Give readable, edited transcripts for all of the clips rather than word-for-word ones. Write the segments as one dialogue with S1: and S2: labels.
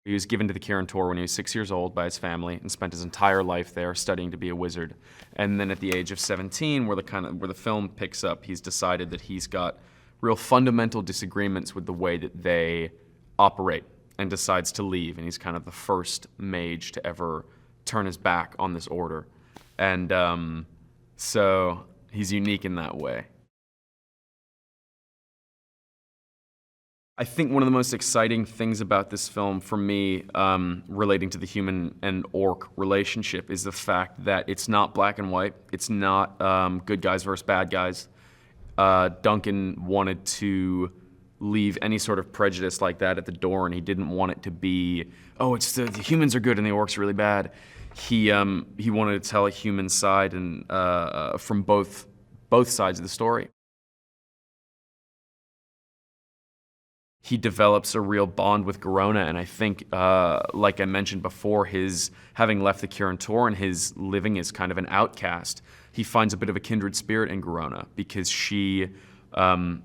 S1: He was given to the Kirin Tor when he was 6 years old by his family and spent his entire life there studying to be a wizard. And then at the age of 17, where the film picks up, he's decided that he's got real fundamental disagreements with the way that they operate and decides to leave. And he's kind of the first mage to ever turn his back on this order. And so he's unique in that way. I think one of the most exciting things about this film for me, relating to the human and orc relationship, is the fact that it's not black and white. It's not good guys versus bad guys. Duncan wanted to leave any sort of prejudice like that at the door, and he didn't want it to be, oh, it's the humans are good and the orcs are really bad. He wanted to tell a human side and from both sides of the story. He develops a real bond with Garona, and I think, like I mentioned before, his having left the Kirin Tor and his living as kind of an outcast, he finds a bit of a kindred spirit in Garona, because she, in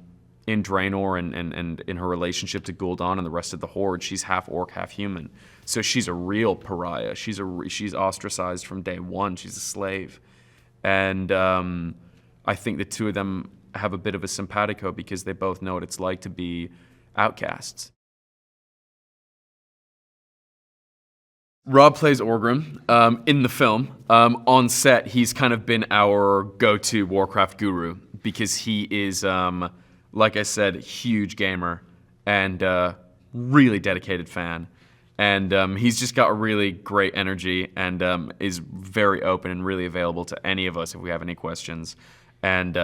S1: Draenor and in her relationship to Gul'dan and the rest of the Horde, she's half orc, half human. So she's a real pariah. She's ostracized from day one. She's a slave. And I think the two of them have a bit of a simpatico because they both know what it's like to be outcasts. Rob plays Orgrim in the film. On set, he's kind of been our go-to Warcraft guru because he is, like I said, huge gamer and really dedicated fan. And he's just got a really great energy and is very open and really available to any of us if we have any questions. And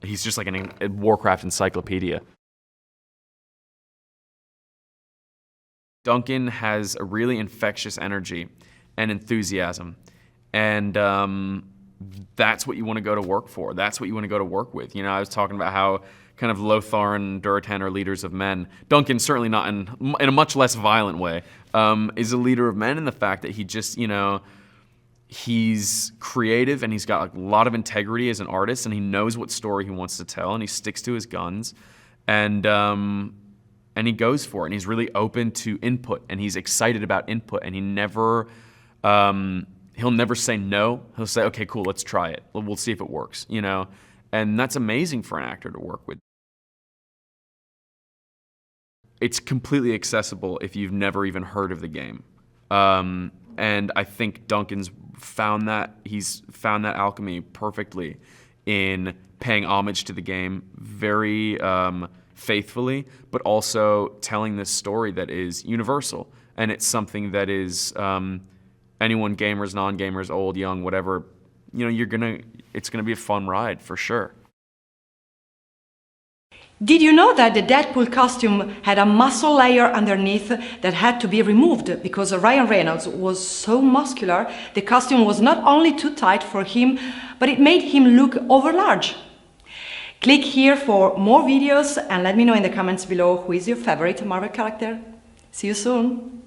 S1: he's just like a Warcraft encyclopedia. Duncan has a really infectious energy and enthusiasm, and that's what you want to go to work for. That's what you want to go to work with. You know, I was talking about how kind of Lothar and Durotan are leaders of men. Duncan, certainly not in a much less violent way, is a leader of men in the fact that he just, you know, he's creative and he's got a lot of integrity as an artist, and he knows what story he wants to tell, and he sticks to his guns, and he goes for it, and he's really open to input, and he's excited about input, and he never, he'll never say no. He'll say, okay, cool, let's try it. We'll see if it works, you know? And that's amazing for an actor to work with. It's completely accessible if you've never even heard of the game. And I think Duncan's he's found that alchemy perfectly in paying homage to the game very faithfully, but also telling this story that is universal. And it's something that is anyone, gamers, non-gamers, old, young, whatever, you know, it's gonna be a fun ride for sure.
S2: Did you know that the Deadpool costume had a muscle layer underneath that had to be removed because Ryan Reynolds was so muscular, the costume was not only too tight for him, but it made him look overlarge. Click here for more videos and let me know in the comments below who is your favorite Marvel character. See you soon!